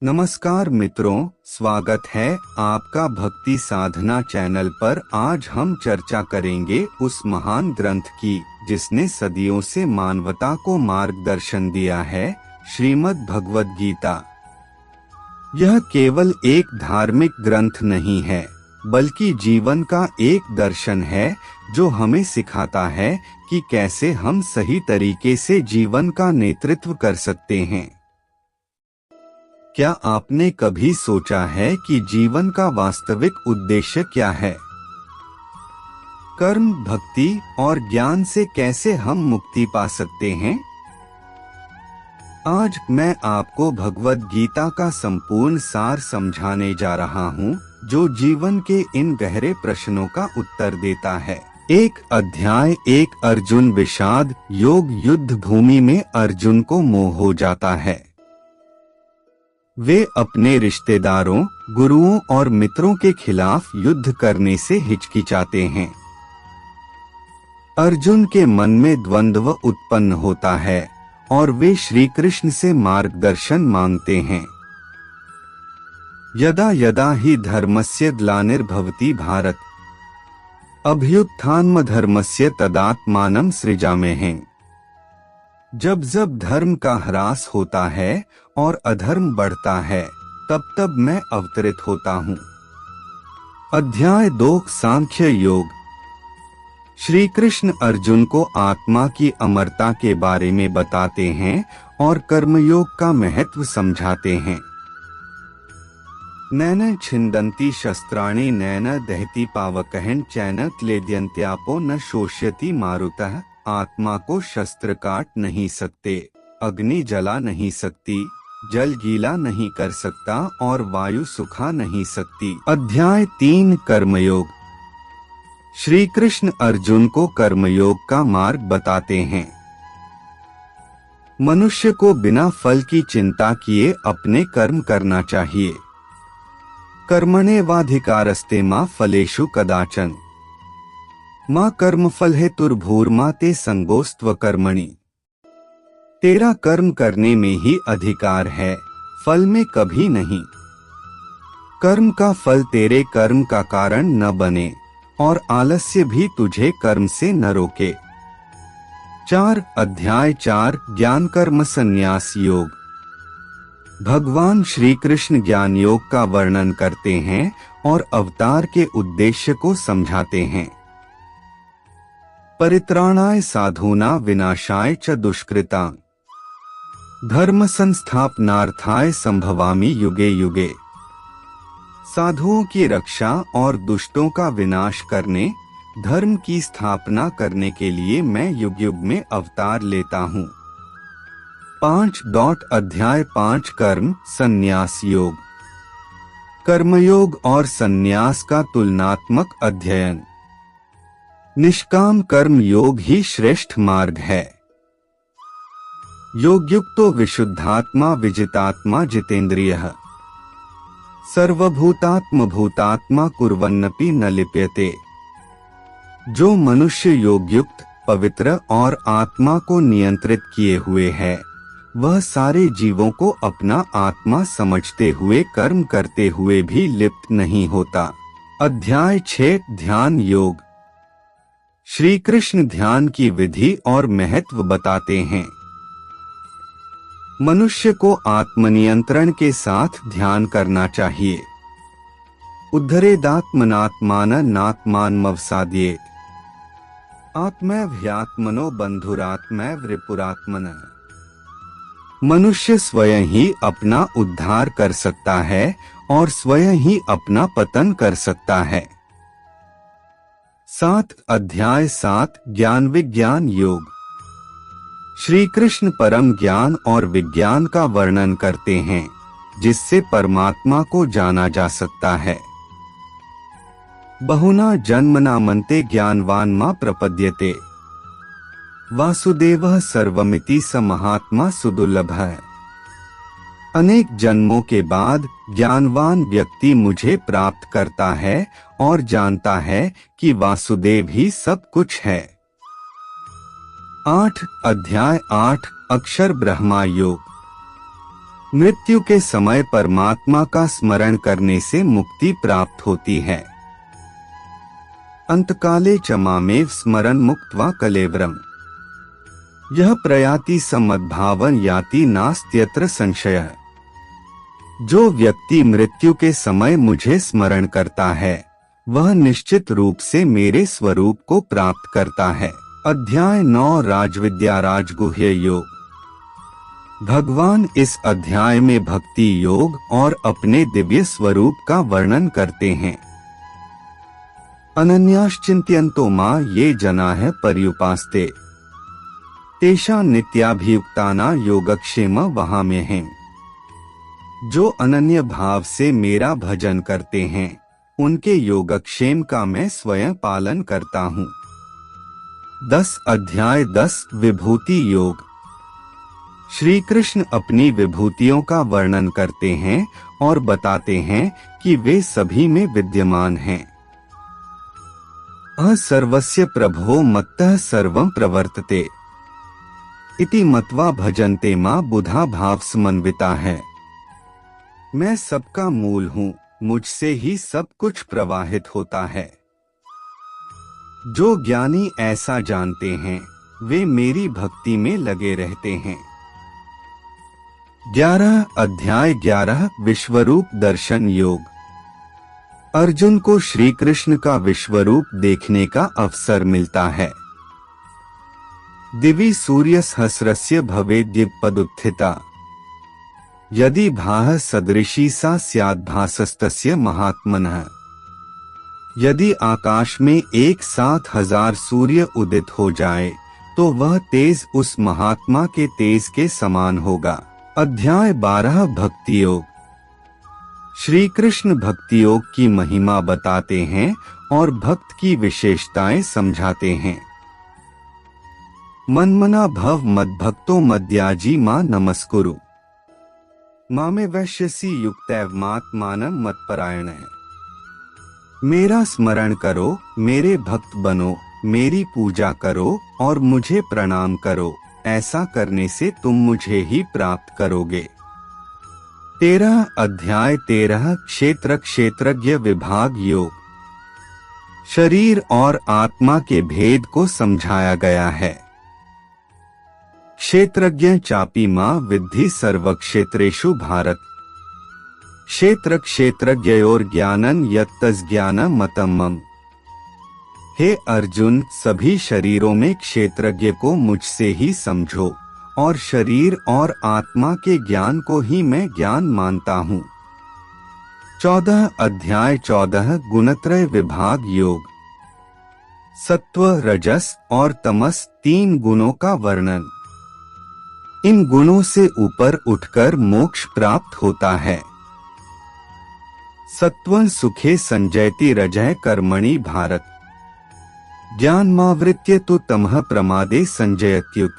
नमस्कार मित्रों, स्वागत है आपका भक्ति साधना चैनल पर। आज हम चर्चा करेंगे उस महान ग्रंथ की जिसने सदियों से मानवता को मार्गदर्शन दिया है, श्रीमद् भगवद गीता। यह केवल एक धार्मिक ग्रंथ नहीं है, बल्कि जीवन का एक दर्शन है जो हमें सिखाता है कि कैसे हम सही तरीके से जीवन का नेतृत्व कर सकते हैं। क्या आपने कभी सोचा है कि जीवन का वास्तविक उद्देश्य क्या है? कर्म, भक्ति और ज्ञान से कैसे हम मुक्ति पा सकते हैं? आज मैं आपको भगवद गीता का संपूर्ण सार समझाने जा रहा हूँ, जो जीवन के इन गहरे प्रश्नों का उत्तर देता है। एक अध्याय एक अर्जुन विषाद योग। युद्ध भूमि में अर्जुन को मोह हो जाता है। वे अपने रिश्तेदारों, गुरुओं और मित्रों के खिलाफ युद्ध करने से हिचकिचाते हैं। अर्जुन के मन में द्वंद्व उत्पन्न होता है और वे श्री कृष्ण से मार्गदर्शन मांगते हैं। यदा यदा हि धर्मस्य ग्लानिर्भवति भारत, अभ्युत्थानमधर्मस्य तदात्मानं सृजाम्यहम्। जब जब धर्म का ह्रास होता है और अधर्म बढ़ता है, तब तब मैं अवतरित होता हूँ। अध्याय 2 सांख्य योग। श्री कृष्ण अर्जुन को आत्मा की अमरता के बारे में बताते हैं और कर्मयोग का महत्व समझाते हैं। नैन छिन्दन्ति शस्त्राणि नैन दहति पावकहन चैन क्लेद्यन्त्यापो न शोष्यति मारुतः। आत्मा को शस्त्र काट नहीं सकते, अग्नि जला नहीं सकती, जल गीला नहीं कर सकता और वायु सुखा नहीं सकती। अध्याय 3 कर्मयोग। श्री कृष्ण अर्जुन को कर्मयोग का मार्ग बताते हैं। मनुष्य को बिना फल की चिंता किए अपने कर्म करना चाहिए। कर्मण्येवाधिकारस्ते मा फलेषु कदाचन, माँ कर्मफल हेतुर्भूर्मा ते संगोस्त्व कर्मणि। तेरा कर्म करने में ही अधिकार है, फल में कभी नहीं। कर्म का फल तेरे कर्म का कारण न बने और आलस्य भी तुझे कर्म से न रोके। 4 अध्याय 4 ज्ञान कर्म संन्यास योग। भगवान श्री कृष्ण ज्ञान योग का वर्णन करते हैं और अवतार के उद्देश्य को समझाते हैं। परित्राणाय साधूना विनाशाय च दुष्कृतां, धर्म संस्थापनार्थाय संभवामि युगे युगे। साधुओं की रक्षा और दुष्टों का विनाश करने, धर्म की स्थापना करने के लिए मैं युग युग में अवतार लेता हूँ। 5 अध्याय 5 कर्म संन्यास योग। कर्मयोग और संन्यास का तुलनात्मक अध्ययन। निष्काम कर्म योग ही श्रेष्ठ मार्ग है। योगयुक्तो विशुद्धात्मा विजितात्मा जितेन्द्रियः, सर्वभूतात्म भूतात्मा कुर्वन्नपि न लिप्यते। जो मनुष्य योगयुक्त, पवित्र और आत्मा को नियंत्रित किए हुए है, वह सारे जीवों को अपना आत्मा समझते हुए कर्म करते हुए भी लिप्त नहीं होता। अध्याय 6 ध्यान योग। श्री कृष्ण ध्यान की विधि और महत्व बताते हैं। मनुष्य को आत्मनियंत्रण के साथ ध्यान करना चाहिए। उद्धरेदात्मनात्मान नात्मानमवसाद्येत, आत्मैव ह्यात्मनो बंधुरात्मैव रिपुरात्मनः। मनुष्य स्वयं ही अपना उद्धार कर सकता है और स्वयं ही अपना पतन कर सकता है। 7 अध्याय 7 ज्ञान विज्ञान योग। श्री कृष्ण परम ज्ञान और विज्ञान का वर्णन करते हैं, जिससे परमात्मा को जाना जा सकता है। बहुना जन्मना मन्ते ज्ञानवान मा प्रपद्यते, वासुदेवः सर्वमिति स महात्मा सुदुर्लभः। अनेक जन्मों के बाद ज्ञानवान व्यक्ति मुझे प्राप्त करता है और जानता है कि वासुदेव ही सब कुछ है। 8 अध्याय 8 अक्षर ब्रह्मा योग। मृत्यु के समय परमात्मा का स्मरण करने से मुक्ति प्राप्त होती है। अंतकाले च मामेव स्मरन् मुक्त्वा कलेवरम्। यह प्रयाति समद्भावन याति नास्त्यत्र संशयः। जो व्यक्ति मृत्यु के समय मुझे स्मरण करता है वह निश्चित रूप से मेरे स्वरूप को प्राप्त करता है। अध्याय 9 राजविद्या राजगुह्य योग। भगवान इस अध्याय में भक्ति योग और अपने दिव्य स्वरूप का वर्णन करते हैं। अनन्याश्चिंत्यन्तो मां ये जनाः पर्युपास्ते तेषां नित्याभियुक्ताना योगक्षेम वहाम्यहम्। जो अनन्य भाव से मेरा भजन करते हैं उनके योगक्षेम का मैं स्वयं पालन करता हूँ। 10 अध्याय 10 विभूति योग। श्री कृष्ण अपनी विभूतियों का वर्णन करते हैं और बताते हैं कि वे सभी में विद्यमान हैं। सर्वस्य प्रभो मत्तः सर्वं प्रवर्तते इति मत्वा भजन्ते मां बुधा भाव समन्विता है। मैं सबका मूल हूँ, मुझसे ही सब कुछ प्रवाहित होता है। जो ज्ञानी ऐसा जानते हैं वे मेरी भक्ति में लगे रहते हैं। 11 अध्याय 11 विश्वरूप दर्शन योग। अर्जुन को श्री कृष्ण का विश्वरूप देखने का अवसर मिलता है। दिवि सूर्य सहस्रस्य भवेद्युपदुत्थिता यदि भाः सदृशी सा स्याद्भासस्तस्य महात्मनः। यदि आकाश में 1,000,000 सूर्य उदित हो जाए तो वह तेज उस महात्मा के तेज के समान होगा। अध्याय 12 भक्ति योग। श्री कृष्ण भक्ति योग की महिमा बताते हैं और भक्त की विशेषताएं समझाते हैं। मन्मना भव मद्भक्तो मद्याजी मां नमस्कुरु मामे वैश्यसी युक्तैवमात्मानं मत्परायणः। मेरा स्मरण करो, मेरे भक्त बनो, मेरी पूजा करो और मुझे प्रणाम करो। ऐसा करने से तुम मुझे ही प्राप्त करोगे। 13 अध्याय 13 क्षेत्र क्षेत्रज्ञ विभाग योग। शरीर और आत्मा के भेद को समझाया गया है। क्षेत्रज्ञ चापी मां विद्धि सर्वक्षेत्रेषु भारत। क्षेत्र क्षेत्रज्ञयोर ज्ञानन यत्तज्ज्ञानं मतं मम। हे अर्जुन, सभी शरीरों में क्षेत्रज्ञ को मुझसे ही समझो और शरीर और आत्मा के ज्ञान को ही मैं ज्ञान मानता हूँ। 14 अध्याय 14 गुणत्रय विभाग योग। सत्व, रजस और तमस 3 गुणों का वर्णन। इन गुणों से ऊपर उठकर मोक्ष प्राप्त होता है। सत्वं सुखे संजयति रजः कर्मणि भारत। ज्ञानमावृत्य तु तमः प्रमादे संजयत्युत।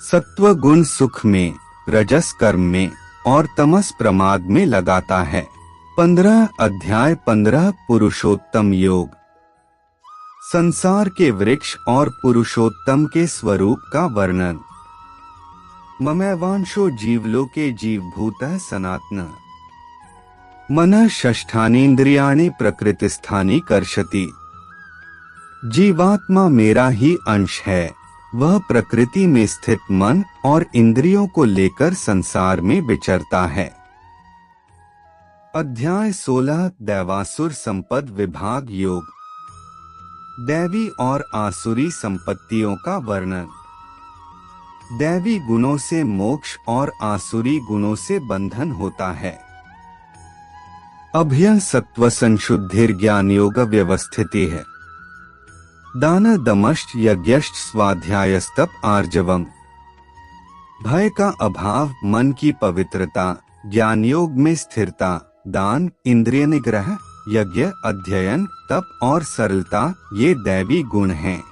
सत्व गुण सुख में, रजस कर्म में और तमस प्रमाद में लगाता है। 15 अध्याय 15 पुरुषोत्तम योग। संसार के वृक्ष और पुरुषोत्तम के स्वरूप का वर्णन। ममैवांशो जीवलोके जीवभूतः सनातनः। मनः षष्ठानीन्द्रियाणि प्रकृतिस्थानि कर्षति। जीवात्मा मेरा ही अंश है, वह प्रकृति में स्थित मन और इंद्रियों को लेकर संसार में विचरता है। अध्याय 16 दैवासुर संपद विभाग योग। दैवी और आसुरी संपत्तियों का वर्णन। दैवी गुणों से मोक्ष और आसुरी गुणों से बंधन होता है। अभय सत्व संशुद्धिर ज्ञान योग व्यवस्थिति है। दान दमश्च यज्ञश्च स्वाध्यायस्तप आर्जवम। भय का अभाव, मन की पवित्रता, ज्ञान योग में स्थिरता, दान, इंद्रिय निग्रह, यज्ञ, अध्ययन, तप और सरलता ये दैवी गुण हैं।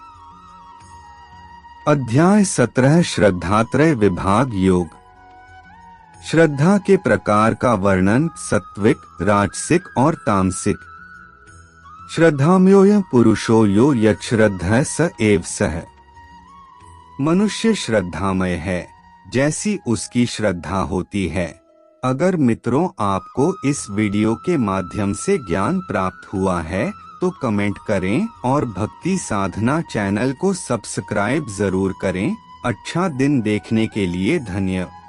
अध्याय 17 श्रद्धात्रय विभाग योग। श्रद्धा के प्रकार का वर्णन। सात्विक, राजसिक और तामसिक। श्रद्धामयो पुरुषो यो यच्छ्रद्धः स एव सः। मनुष्य श्रद्धामय है, जैसी उसकी श्रद्धा होती है। अगर मित्रों आपको इस वीडियो के माध्यम से ज्ञान प्राप्त हुआ है तो कमेंट करें और भक्ति साधना चैनल को सब्सक्राइब जरूर करें। अच्छा दिन देखने के लिए धन्यवाद।